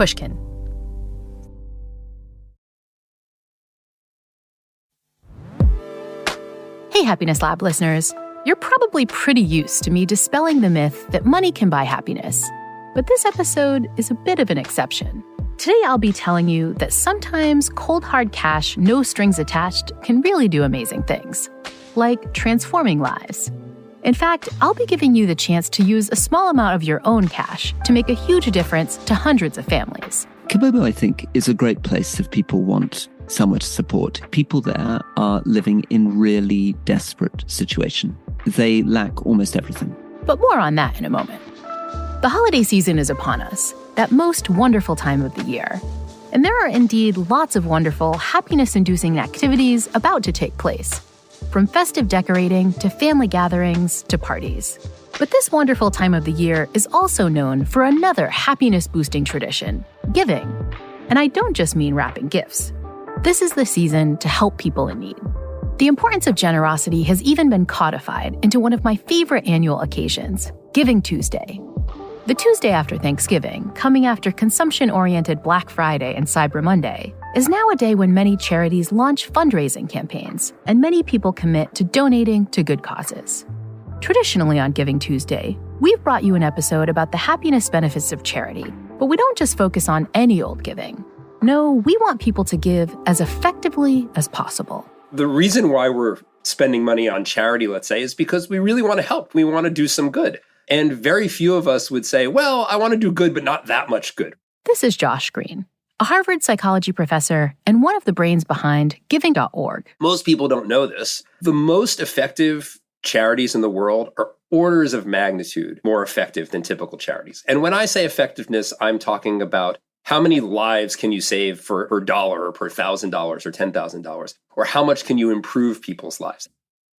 Pushkin. Hey, Happiness Lab listeners. You're probably pretty used to me dispelling the myth that money can buy happiness. But this episode is a bit of an exception. Today, I'll be telling you that sometimes cold hard cash, no strings attached, can really do amazing things, like transforming lives. In fact, I'll be giving you the chance to use a small amount of your own cash to make a huge difference to hundreds of families. Kibobo, I think, is a great place if people want somewhere to support. People there are living in really desperate situation. They lack almost everything. But more on that in a moment. The holiday season is upon us, that most wonderful time of the year. And there are indeed lots of wonderful, happiness-inducing activities about to take place, from festive decorating to family gatherings to parties. But this wonderful time of the year is also known for another happiness-boosting tradition, giving. And I don't just mean wrapping gifts. This is the season to help people in need. The importance of generosity has even been codified into one of my favorite annual occasions, Giving Tuesday. The Tuesday after Thanksgiving, coming after consumption-oriented Black Friday and Cyber Monday, is now a day when many charities launch fundraising campaigns, and many people commit to donating to good causes. Traditionally on Giving Tuesday, we've brought you an episode about the happiness benefits of charity, but we don't just focus on any old giving. No, we want people to give as effectively as possible. The reason why we're spending money on charity, let's say, is because we really want to help. We want to do some good. And very few of us would say, well, I want to do good, but not that much good. This is Josh Green, a Harvard psychology professor and one of the brains behind Giving.org. Most people don't know this. The most effective charities in the world are orders of magnitude more effective than typical charities. And when I say effectiveness, I'm talking about how many lives can you save for per dollar or per $1,000 or $10,000? Or how much can you improve people's lives?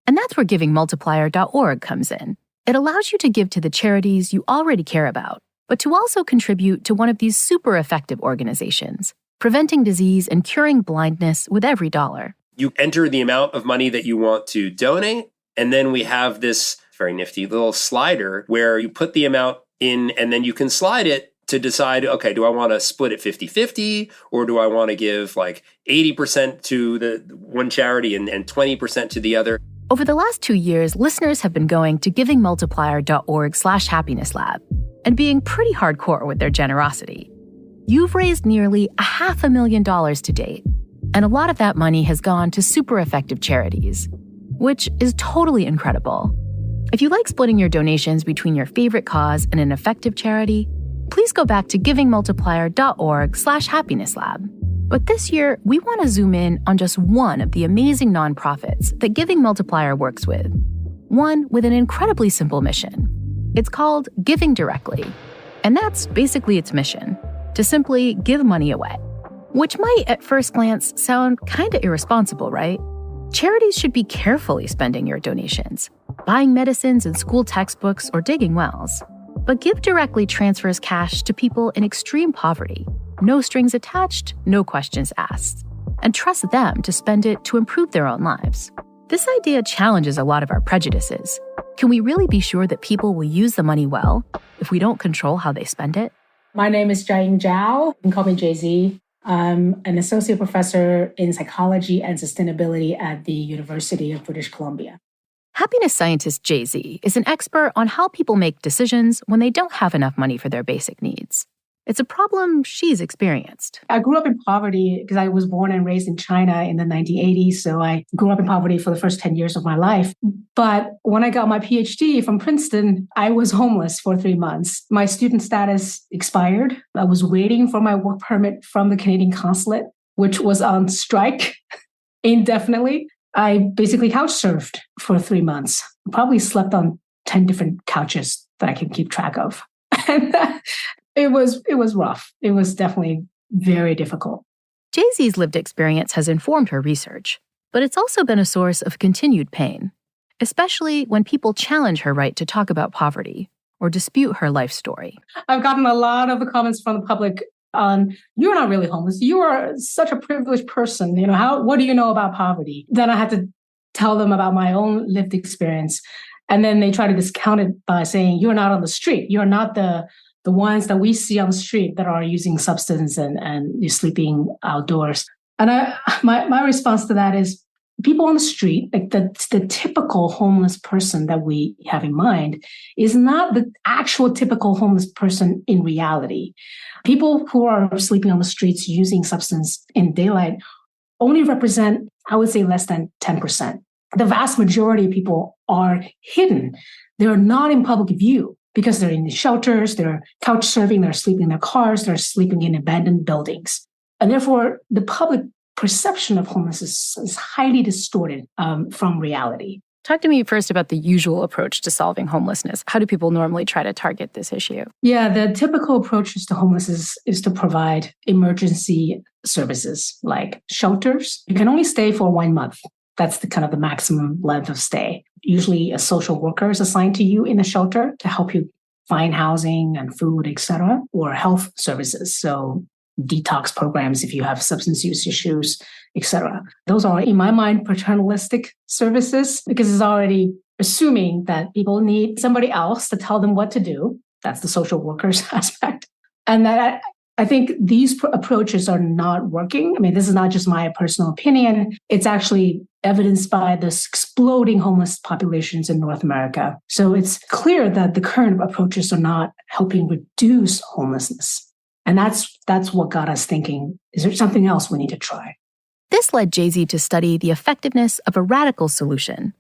And that's where GivingMultiplier.org comes in. It allows you to give to the charities you already care about, but to also contribute to one of these super effective organizations, preventing disease and curing blindness with every dollar. You enter the amount of money that you want to donate, and then we have this very nifty little slider where you put the amount in, and then you can slide it to decide, okay, do I want to split it 50-50, or do I want to give like 80% to the one charity and 20% to the other? Over the last 2 years, listeners have been going to givingmultiplier.org/happiness lab and being pretty hardcore with their generosity. You've raised nearly $500,000 to date, and a lot of that money has gone to super effective charities, which is totally incredible. If you like splitting your donations between your favorite cause and an effective charity, please go back to givingmultiplier.org/happiness lab. But this year, we want to zoom in on just one of the amazing nonprofits that Giving Multiplier works with. One with an incredibly simple mission. It's called Giving Directly. And that's basically its mission, to simply give money away. Which might, at first glance, sound kind of irresponsible, right? Charities should be carefully spending your donations, buying medicines and school textbooks or digging wells. But GiveDirectly transfers cash to people in extreme poverty. No strings attached, no questions asked, and trust them to spend it to improve their own lives. This idea challenges a lot of our prejudices. Can we really be sure that people will use the money well if we don't control how they spend it? My name is Jiaying Zhao. You can call me Jay-Z. I'm an associate professor in psychology and sustainability at the University of British Columbia. Happiness scientist Jay-Z is an expert on how people make decisions when they don't have enough money for their basic needs. It's a problem she's experienced. I grew up in poverty because I was born and raised in China in the 1980s. So I grew up in poverty for the first 10 years of my life. But when I got my PhD from Princeton, I was homeless for 3 months. My student status expired. I was waiting for my work permit from the Canadian consulate, which was on strike indefinitely. I basically couch surfed for 3 months. Probably slept on 10 different couches that I can keep track of. And it was rough. It was definitely very difficult. Jay-Z's lived experience has informed her research, but it's also been a source of continued pain, especially when people challenge her right to talk about poverty or dispute her life story. I've gotten a lot of the comments from the public on, you're not really homeless. You are such a privileged person. What do you know about poverty? Then I had to tell them about my own lived experience. And then they try to discount it by saying, you're not on the street. You're not the the ones that we see on the street that are using substance and you're sleeping outdoors. And my response to that is people on the street, like the typical homeless person that we have in mind is not the actual typical homeless person in reality. People who are sleeping on the streets using substance in daylight only represent, I would say, less than 10%. The vast majority of people are hidden. They're not in public view because they're in the shelters, they're couch surfing, they're sleeping in their cars, they're sleeping in abandoned buildings. And therefore, the public perception of homelessness is highly distorted from reality. Talk to me first about the usual approach to solving homelessness. How do people normally try to target this issue? Yeah, the typical approaches to homelessness is to provide emergency services like shelters. You can only stay for 1 month. That's the kind of the maximum length of stay. Usually a social worker is assigned to you in a shelter to help you find housing and food, etc., or health services. So detox programs if you have substance use issues, etc. Those are, in my mind, paternalistic services because it's already assuming that people need somebody else to tell them what to do. That's the social workers aspect. And that I think these approaches are not working. I mean, this is not just my personal opinion. It's actually evidenced by this exploding homeless populations in North America. So it's clear that the current approaches are not helping reduce homelessness. And that's what got us thinking, is there something else we need to try? This led Jay-Z to study the effectiveness of a radical solution,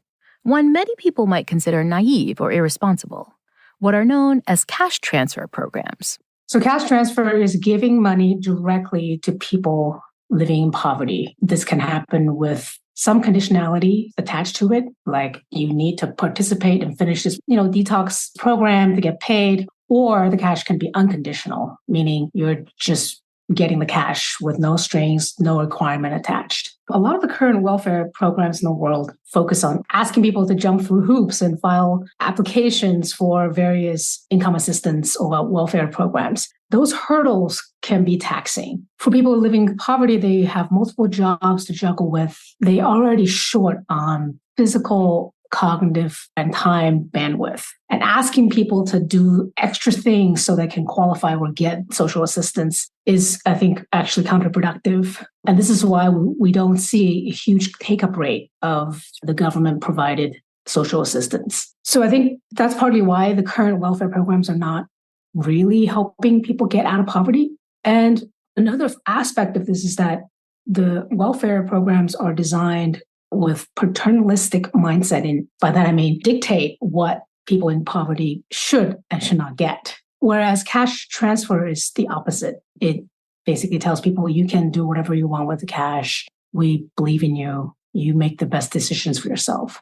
one many people might consider naive or irresponsible, what are known as cash transfer programs. So cash transfer is giving money directly to people living in poverty. This can happen with some conditionality attached to it, like you need to participate and finish this, detox program to get paid, or the cash can be unconditional, meaning you're just getting the cash with no strings, no requirement attached. A lot of the current welfare programs in the world focus on asking people to jump through hoops and file applications for various income assistance or welfare programs. Those hurdles can be taxing. For people living in poverty, they have multiple jobs to juggle with. They are already short on physical, cognitive, and time bandwidth. And asking people to do extra things so they can qualify or get social assistance is, I think, actually counterproductive. And this is why we don't see a huge take-up rate of the government-provided social assistance. So I think that's partly why the current welfare programs are not really helping people get out of poverty. And another aspect of this is that the welfare programs are designed with paternalistic mindset. And by that, I mean dictate what people in poverty should and should not get. Whereas cash transfer is the opposite. It basically tells people you can do whatever you want with the cash. We believe in you. You make the best decisions for yourself.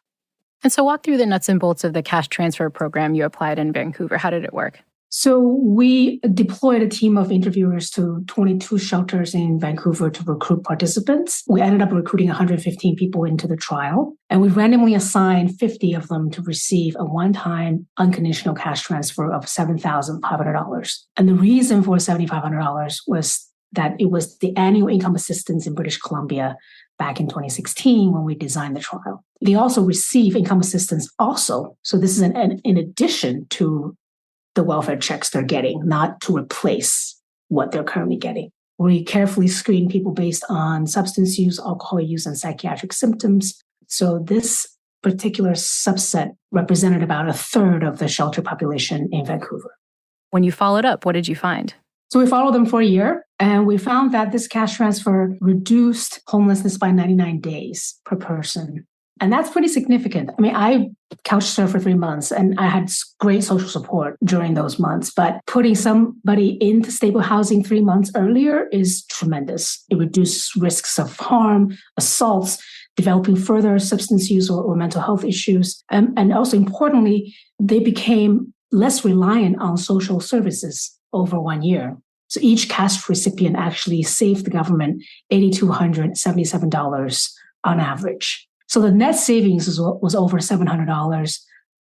And so walk through the nuts and bolts of the cash transfer program you applied in Vancouver. How did it work? So we deployed a team of interviewers to 22 shelters in Vancouver to recruit participants. We ended up recruiting 115 people into the trial, and we randomly assigned 50 of them to receive a one-time unconditional cash transfer of $7,500. And the reason for $7,500 was that it was the annual income assistance in British Columbia back in 2016 when we designed the trial. They also receive income assistance also. So this is in addition to the welfare checks they're getting, not to replace what they're currently getting. We carefully screen people based on substance use, alcohol use, and psychiatric symptoms. So this particular subset represented about a third of the shelter population in Vancouver. When you followed up, what did you find? So we followed them for a year, and we found that this cash transfer reduced homelessness by 99 days per person. And that's pretty significant. I mean, I couch surfed for 3 months and I had great social support during those months, but putting somebody into stable housing 3 months earlier is tremendous. It reduces risks of harm, assaults, developing further substance use or mental health issues. And also importantly, they became less reliant on social services over 1 year. So each cash recipient actually saved the government $8,277 on average. So the net savings was over $700.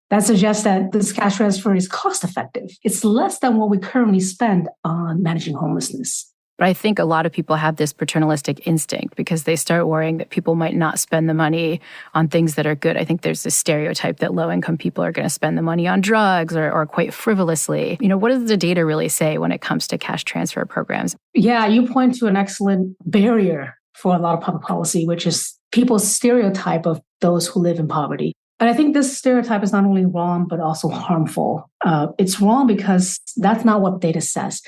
That suggests that this cash transfer is cost effective. It's less than what we currently spend on managing homelessness. But I think a lot of people have this paternalistic instinct because they start worrying that people might not spend the money on things that are good. I think there's this stereotype that low-income people are going to spend the money on drugs or quite frivolously. What does the data really say when it comes to cash transfer programs? Yeah, you point to an excellent barrier for a lot of public policy, which is people's stereotype of those who live in poverty. And I think this stereotype is not only wrong, but also harmful. It's wrong because that's not what data says.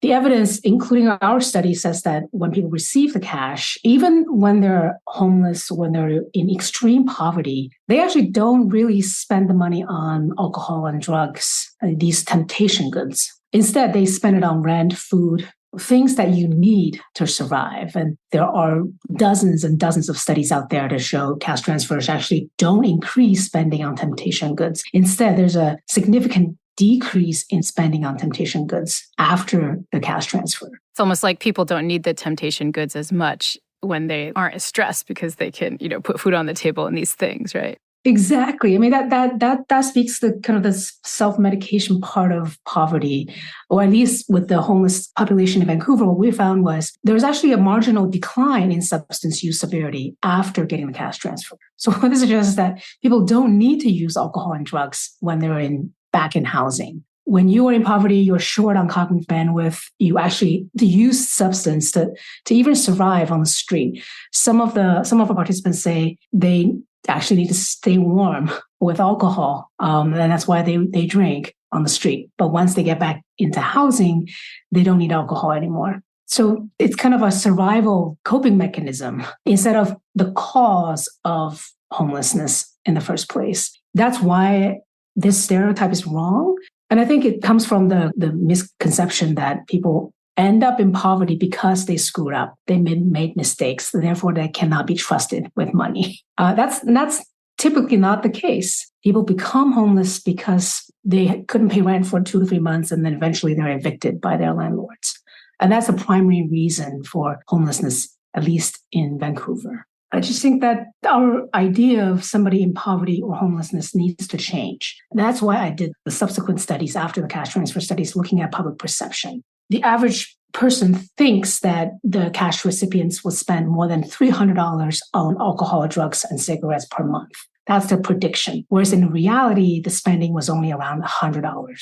The evidence, including our study, says that when people receive the cash, even when they're homeless, when they're in extreme poverty, they actually don't really spend the money on alcohol and drugs, these temptation goods. Instead, they spend it on rent, food, things that you need to survive. And there are dozens and dozens of studies out there to show cash transfers actually don't increase spending on temptation goods. Instead, there's a significant decrease in spending on temptation goods after the cash transfer. It's almost like people don't need the temptation goods as much when they aren't as stressed because they can, put food on the table and these things, right? Exactly. I mean, that speaks to kind of the self-medication part of poverty, or at least with the homeless population in Vancouver, what we found was there was actually a marginal decline in substance use severity after getting the cash transfer. So what this suggests is that people don't need to use alcohol and drugs when they're back in housing. When you are in poverty, you're short on cognitive bandwidth. You actually to use substance to even survive on the street. Some of our participants say they actually need to stay warm with alcohol, and that's why they drink on the street. But once they get back into housing, they don't need alcohol anymore. So it's kind of a survival coping mechanism instead of the cause of homelessness in the first place. That's why this stereotype is wrong. And I think it comes from the misconception that people end up in poverty because they screwed up. They made mistakes. Therefore, they cannot be trusted with money. That's typically not the case. People become homeless because they couldn't pay rent for 2 to 3 months, and then eventually they're evicted by their landlords. And that's the primary reason for homelessness, at least in Vancouver. I just think that our idea of somebody in poverty or homelessness needs to change. That's why I did the subsequent studies after the cash transfer studies looking at public perception. The average person thinks that the cash recipients will spend more than $300 on alcohol, drugs, and cigarettes per month. That's the prediction. Whereas in reality, the spending was only around $100.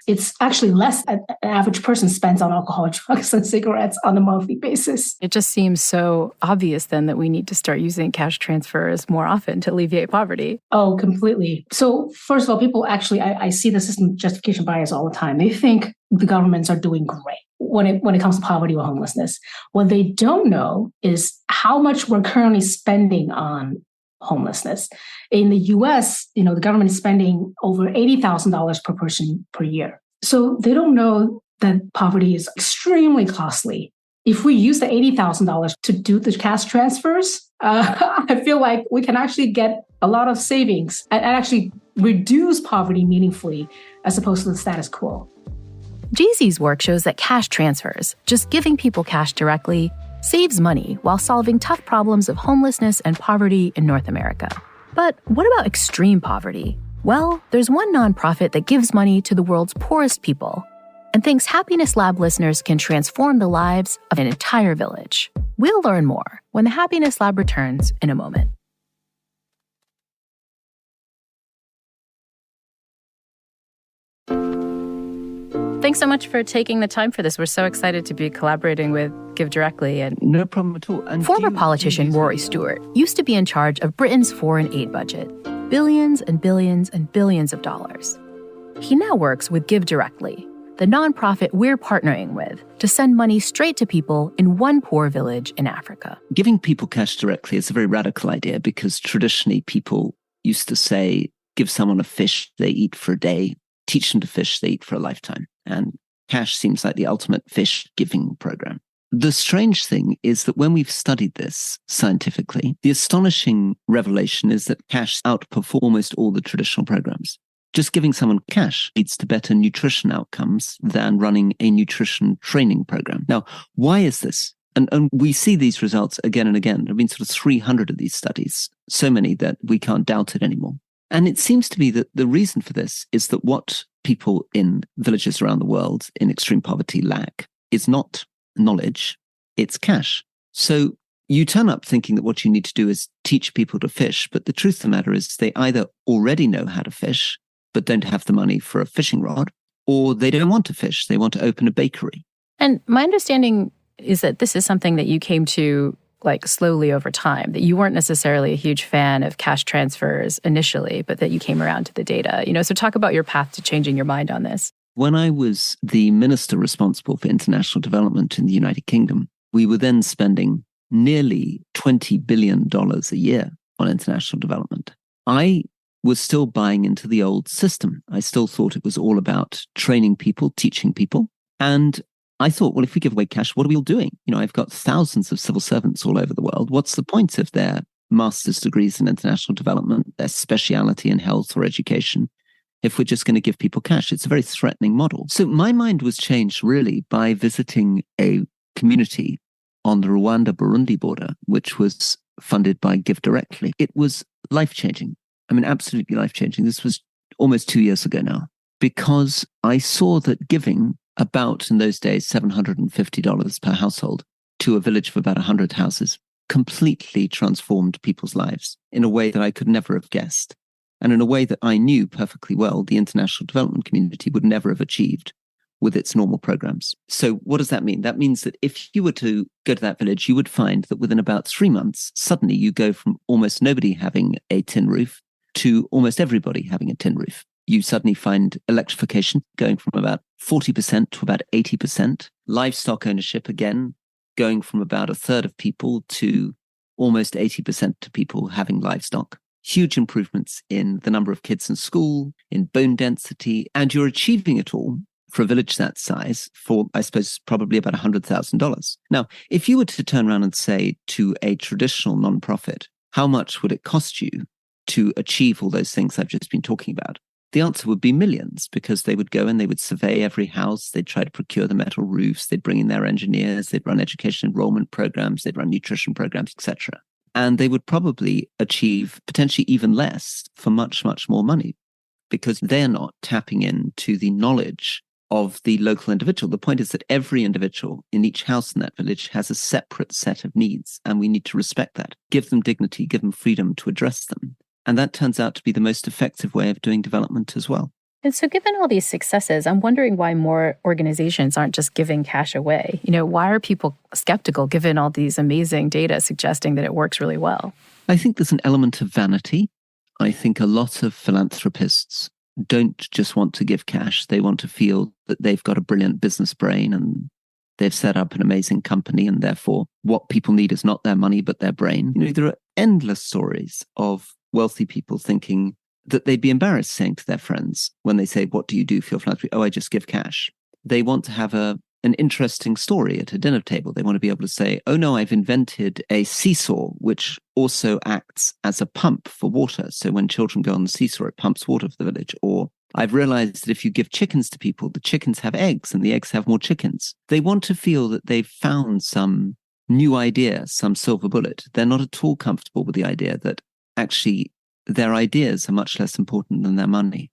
It's actually less an average person spends on alcohol, drugs, and cigarettes on a monthly basis. It just seems so obvious then that we need to start using cash transfers more often to alleviate poverty. Oh, completely. So first of all, people actually, I see the system justification bias all the time. They think the governments are doing great when it comes to poverty or homelessness. What they don't know is how much we're currently spending on homelessness. In the US, the government is spending over $80,000 per person per year. So they don't know that poverty is extremely costly. If we use the $80,000 to do the cash transfers, I feel like we can actually get a lot of savings and actually reduce poverty meaningfully as opposed to the status quo. Jeezy's work shows that cash transfers, just giving people cash directly, saves money while solving tough problems of homelessness and poverty in North America. But what about extreme poverty? Well, there's one nonprofit that gives money to the world's poorest people and thinks Happiness Lab listeners can transform the lives of an entire village. We'll learn more when the Happiness Lab returns in a moment. Thanks so much for taking the time for this. We're so excited to be collaborating with GiveDirectly. And no problem at all. And former politician Rory Stewart used to be in charge of Britain's foreign aid budget, billions and billions and billions of dollars. He now works with GiveDirectly, the nonprofit we're partnering with to send money straight to people in one poor village in Africa. Giving people cash directly is a very radical idea because traditionally people used to say, give someone a fish they eat for a day, teach them to fish they eat for a lifetime. And cash seems like the ultimate fish giving program. The strange thing is that when we've studied this scientifically, the astonishing revelation is that cash outperforms almost all the traditional programs. Just giving someone cash leads to better nutrition outcomes than running a nutrition training program. Now, why is this? And we see these results again and again. There have been sort of 300 of these studies, so many that we can't doubt it anymore. And it seems to be that the reason for this is that what people in villages around the world in extreme poverty lack is not knowledge, it's cash. So you turn up thinking that what you need to do is teach people to fish, but the truth of the matter is they either already know how to fish, but don't have the money for a fishing rod, or they don't want to fish. They want to open a bakery. And my understanding is that this is something that you came to like slowly over time, that you weren't necessarily a huge fan of cash transfers initially, but that you came around to the data. So talk about your path to changing your mind on this. When I was the minister responsible for international development in the United Kingdom, we were then spending nearly $20 billion a year on international development. I was still buying into the old system. I still thought it was all about training people, teaching people. And I thought, well, if we give away cash, what are we all doing? I've got thousands of civil servants all over the world. What's the point of their master's degrees in international development, their speciality in health or education, if we're just going to give people cash? It's a very threatening model. So my mind was changed really by visiting a community on the Rwanda-Burundi border, which was funded by GiveDirectly. It was life-changing. Absolutely life-changing. This was almost 2 years ago now, because I saw that giving about, in those days, $750 per household to a village of about 100 houses completely transformed people's lives in a way that I could never have guessed, and in a way that I knew perfectly well the international development community would never have achieved with its normal programs. So what does that mean? That means that if you were to go to that village, you would find that within about 3 months, suddenly you go from almost nobody having a tin roof to almost everybody having a tin roof. You suddenly find electrification going from about 40% to about 80%. Livestock ownership, again, going from about a third of people to almost 80% of people having livestock. Huge improvements in the number of kids in school, in bone density, and you're achieving it all for a village that size for, I suppose, probably about $100,000. Now, if you were to turn around and say to a traditional nonprofit, how much would it cost you to achieve all those things I've just been talking about? The answer would be millions, because they would go and they would survey every house. They'd try to procure the metal roofs. They'd bring in their engineers. They'd run education enrollment programs. They'd run nutrition programs, etc. And they would probably achieve potentially even less for much, much more money, because they're not tapping into the knowledge of the local individual. The point is that every individual in each house in that village has a separate set of needs, and we need to respect that. Give them dignity, give them freedom to address them. And that turns out to be the most effective way of doing development as well. And so given all these successes, I'm wondering why more organizations aren't just giving cash away. Why are people skeptical given all these amazing data suggesting that it works really well? I think there's an element of vanity. I think a lot of philanthropists don't just want to give cash. They want to feel that they've got a brilliant business brain and they've set up an amazing company, and therefore what people need is not their money, but their brain. There are endless stories of wealthy people thinking that they'd be embarrassed saying to their friends when they say, what do you do for your philanthropy? Oh, I just give cash. They want to have an interesting story at a dinner table. They want to be able to say, oh no, I've invented a seesaw, which also acts as a pump for water. So when children go on the seesaw, it pumps water for the village. Or I've realized that if you give chickens to people, the chickens have eggs and the eggs have more chickens. They want to feel that they've found some new idea, some silver bullet. They're not at all comfortable with the idea that actually their ideas are much less important than their money.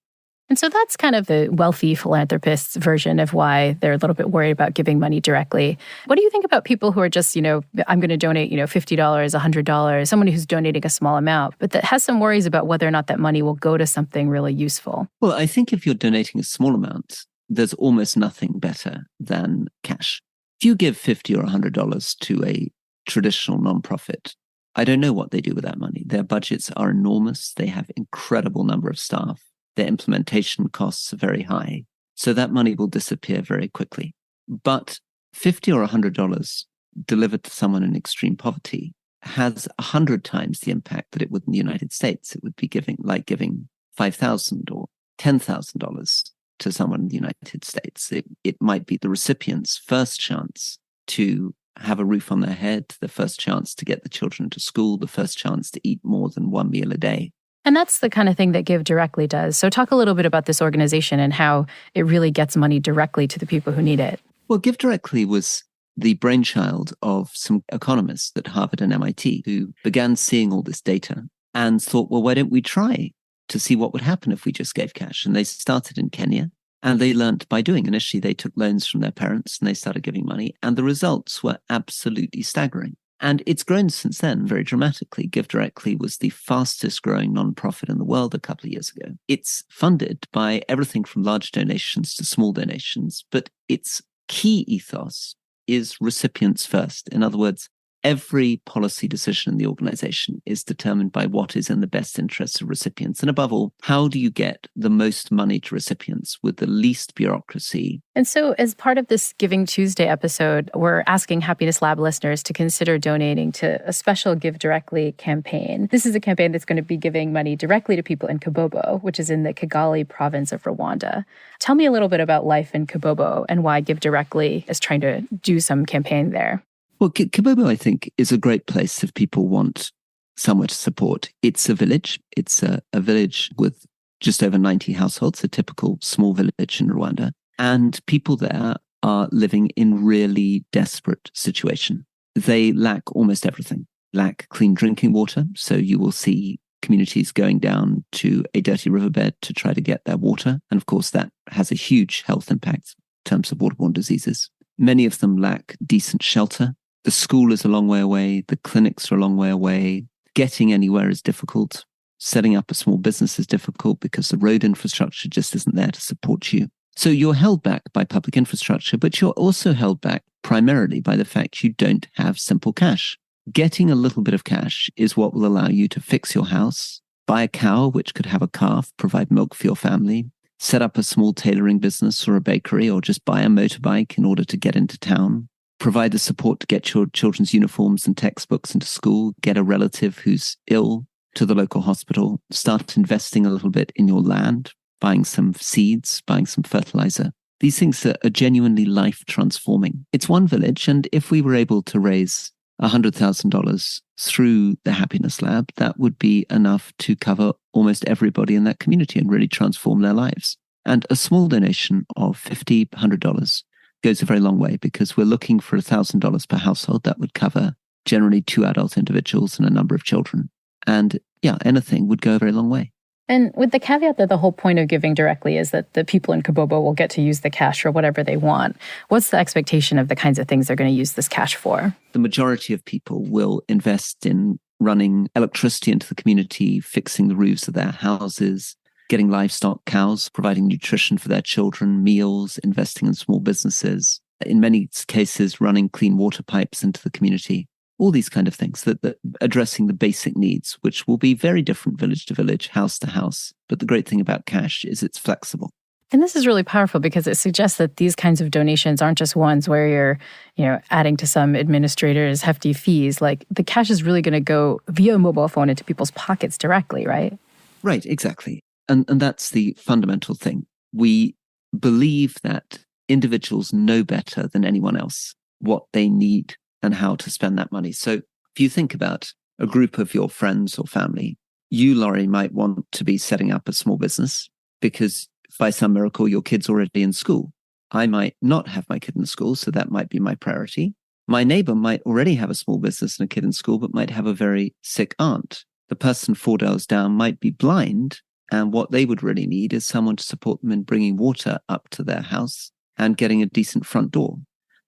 And so that's kind of the wealthy philanthropist's version of why they're a little bit worried about giving money directly. What do you think about people who are just, I'm going to donate, $50, $100, someone who's donating a small amount, but that has some worries about whether or not that money will go to something really useful? Well, I think if you're donating a small amount, there's almost nothing better than cash. If you give $50 or $100 to a traditional nonprofit, I don't know what they do with that money. Their budgets are enormous. They have incredible number of staff. Their implementation costs are very high. So that money will disappear very quickly. But $50 or $100 delivered to someone in extreme poverty has 100 times the impact that it would in the United States. It would be giving $5,000 or $10,000 to someone in the United States. It might be the recipient's first chance to have a roof on their head, the first chance to get the children to school, the first chance to eat more than one meal a day. And that's the kind of thing that GiveDirectly does. So talk a little bit about this organization and how it really gets money directly to the people who need it. Well, GiveDirectly was the brainchild of some economists at Harvard and MIT who began seeing all this data and thought, well, why don't we try to see what would happen if we just gave cash? And they started in Kenya. And they learned by doing. Initially, they took loans from their parents and they started giving money. And the results were absolutely staggering. And it's grown since then very dramatically. GiveDirectly was the fastest growing nonprofit in the world a couple of years ago. It's funded by everything from large donations to small donations, but its key ethos is recipients first. In other words, every policy decision in the organization is determined by what is in the best interests of recipients. And above all, how do you get the most money to recipients with the least bureaucracy? And so as part of this Giving Tuesday episode, we're asking Happiness Lab listeners to consider donating to a special GiveDirectly campaign. This is a campaign that's going to be giving money directly to people in Kibobo, which is in the Kigali province of Rwanda. Tell me a little bit about life in Kibobo and why GiveDirectly is trying to do some campaign there. Well, Kibobo, I think, is a great place if people want somewhere to support. It's a village. It's a village with just over 90 households, a typical small village in Rwanda. And people there are living in really desperate situation. They lack almost everything. Lack clean drinking water. So you will see communities going down to a dirty riverbed to try to get their water. And of course, that has a huge health impact in terms of waterborne diseases. Many of them lack decent shelter. The school is a long way away. The clinics are a long way away. Getting anywhere is difficult. Setting up a small business is difficult because the road infrastructure just isn't there to support you. So you're held back by public infrastructure, but you're also held back primarily by the fact you don't have simple cash. Getting a little bit of cash is what will allow you to fix your house, buy a cow, which could have a calf, provide milk for your family, set up a small tailoring business or a bakery, or just buy a motorbike in order to get into town. Provide the support to get your children's uniforms and textbooks into school, get a relative who's ill to the local hospital, start investing a little bit in your land, buying some seeds, buying some fertilizer. These things are genuinely life transforming. It's one village, and if we were able to raise $100,000 through the Happiness Lab, that would be enough to cover almost everybody in that community and really transform their lives. And a small donation of $50, $100 goes a very long way because we're looking for $1,000 per household. That would cover generally 2 adult individuals and a number of children. And yeah, anything would go a very long way. And with the caveat that the whole point of giving directly is that the people in Kibobo will get to use the cash for whatever they want, what's the expectation of the kinds of things they're going to use this cash for? The majority of people will invest in running electricity into the community, fixing the roofs of their houses, getting livestock, cows, providing nutrition for their children, meals, investing in small businesses, in many cases running clean water pipes into the community, all these kind of things, that addressing the basic needs, which will be very different village to village, house to house. But the great thing about cash is it's flexible. And this is really powerful because it suggests that these kinds of donations aren't just ones where you're, adding to some administrator's hefty fees. Like the cash is really going to go via mobile phone into people's pockets directly, right? Right, exactly. And that's the fundamental thing. We believe that individuals know better than anyone else what they need and how to spend that money. So if you think about a group of your friends or family, you, Laurie, might want to be setting up a small business because by some miracle, your kid's already in school. I might not have my kid in school, so that might be my priority. My neighbor might already have a small business and a kid in school, but might have a very sick aunt. The person 4 doors down might be blind, and what they would really need is someone to support them in bringing water up to their house and getting a decent front door.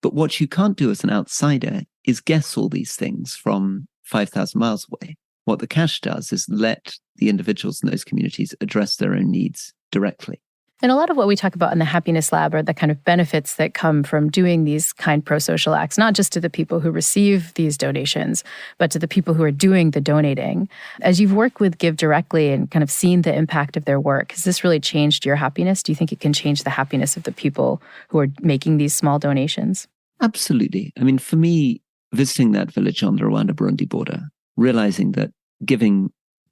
But what you can't do as an outsider is guess all these things from 5,000 miles away. What the cash does is let the individuals in those communities address their own needs directly. And a lot of what we talk about in the Happiness Lab are the kind of benefits that come from doing these kind pro-social acts, not just to the people who receive these donations, but to the people who are doing the donating. As you've worked with GiveDirectly and kind of seen the impact of their work, has this really changed your happiness? Do you think it can change the happiness of the people who are making these small donations? Absolutely. I mean, for me, visiting that village on the Rwanda-Burundi border, realizing that giving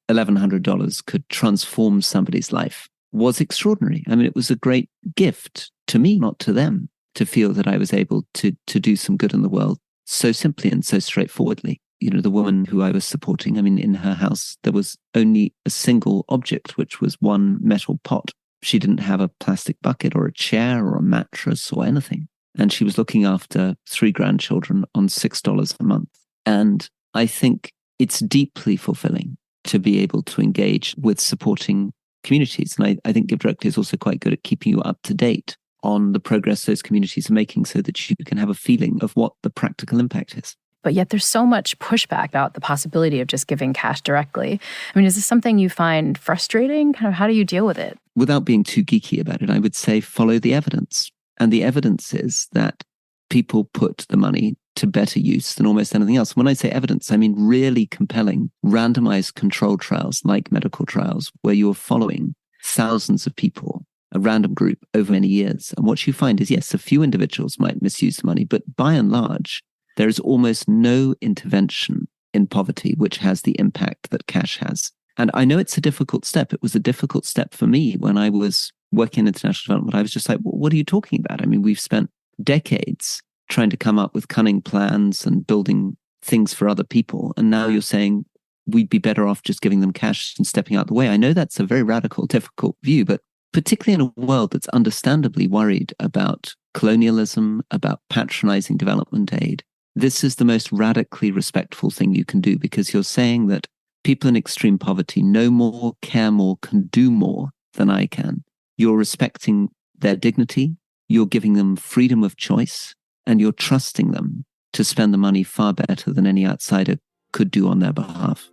$1,100 could transform somebody's life was extraordinary. I mean, it was a great gift to me, not to them, to feel that I was able to do some good in the world so simply and so straightforwardly. The woman who I was supporting, I mean, in her house, there was only a single object, which was one metal pot. She didn't have a plastic bucket or a chair or a mattress or anything. And she was looking after 3 grandchildren on $6 a month. And I think it's deeply fulfilling to be able to engage with supporting communities. And I think GiveDirectly is also quite good at keeping you up to date on the progress those communities are making so that you can have a feeling of what the practical impact is. But yet there's so much pushback about the possibility of just giving cash directly. I mean, is this something you find frustrating? Kind of how do you deal with it? Without being too geeky about it, I would say follow the evidence. And the evidence is that people put the money to better use than almost anything else. When I say evidence, I mean really compelling randomized controlled trials like medical trials where you're following thousands of people, a random group over many years. And what you find is, yes, a few individuals might misuse the money, but by and large, there is almost no intervention in poverty which has the impact that cash has. And I know it's a difficult step. It was a difficult step for me when I was working in international development. I was just like, well, what are you talking about? I mean, we've spent decades trying to come up with cunning plans and building things for other people. And now you're saying we'd be better off just giving them cash and stepping out the way. I know that's a very radical, difficult view, but particularly in a world that's understandably worried about colonialism, about patronizing development aid, this is the most radically respectful thing you can do, because you're saying that people in extreme poverty know more, care more, can do more than I can. You're respecting their dignity, you're giving them freedom of choice, and you're trusting them to spend the money far better than any outsider could do on their behalf.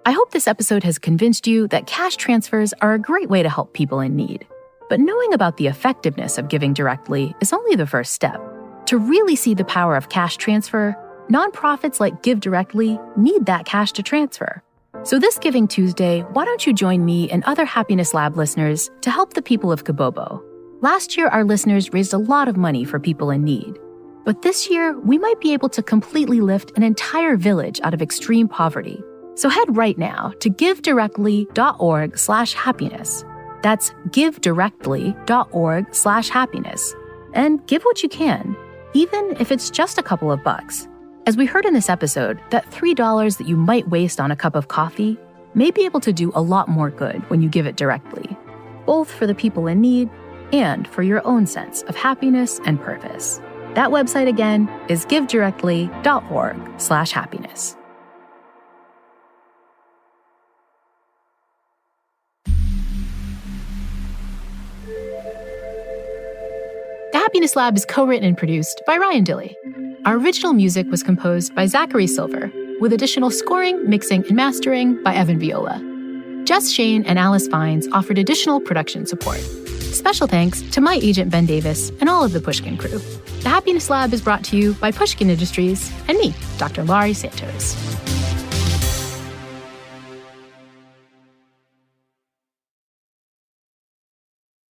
I hope this episode has convinced you that cash transfers are a great way to help people in need. But knowing about the effectiveness of giving directly is only the first step. To really see the power of cash transfer, nonprofits like GiveDirectly need that cash to transfer. So this Giving Tuesday, why don't you join me and other Happiness Lab listeners to help the people of Kibobo? Last year, our listeners raised a lot of money for people in need. But this year, we might be able to completely lift an entire village out of extreme poverty. So head right now to givedirectly.org/happiness. That's givedirectly.org/happiness. And give what you can, even if it's just a couple of bucks. As we heard in this episode, that $3 that you might waste on a cup of coffee may be able to do a lot more good when you give it directly, both for the people in need and for your own sense of happiness and purpose. That website again is givedirectly.org/happiness. The Happiness Lab is co-written and produced by Ryan Dilley. Our original music was composed by Zachary Silver, with additional scoring, mixing, and mastering by Evan Viola. Jess Shane and Alice Vines offered additional production support. Special thanks to my agent Ben Davis and all of the Pushkin crew. The Happiness Lab is brought to you by Pushkin Industries and me, Dr. Laurie Santos.